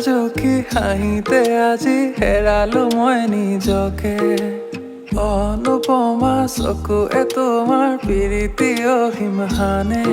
লাজুকী হাঁহিতে আজি হেৰালো মই নিজকে অনুপমা চকুৱে তোমাৰ প্ৰীতি অহিমহানে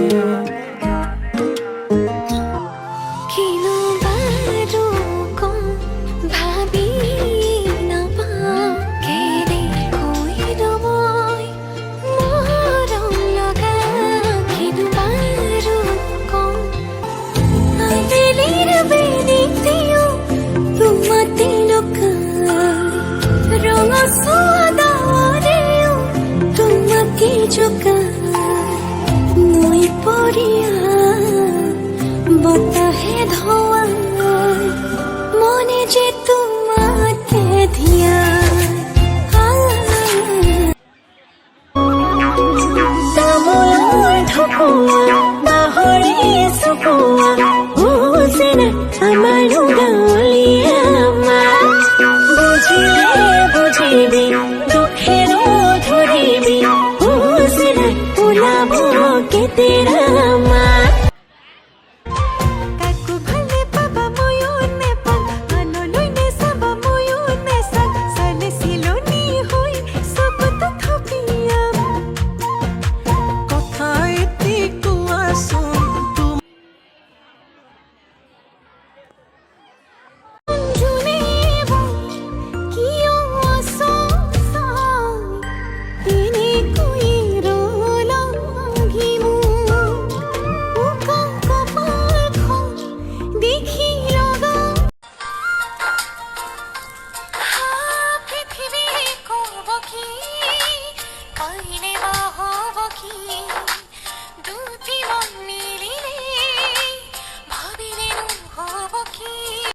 মই পৰিয়া বতাহে ধোৱা মনে যে তোমাকে ধিয়া তামোলৰ ঢকুৱা বাহৰে চকোৱা যেনে আমাৰো গাঁৱলীয়া বুজিলে বুজিবি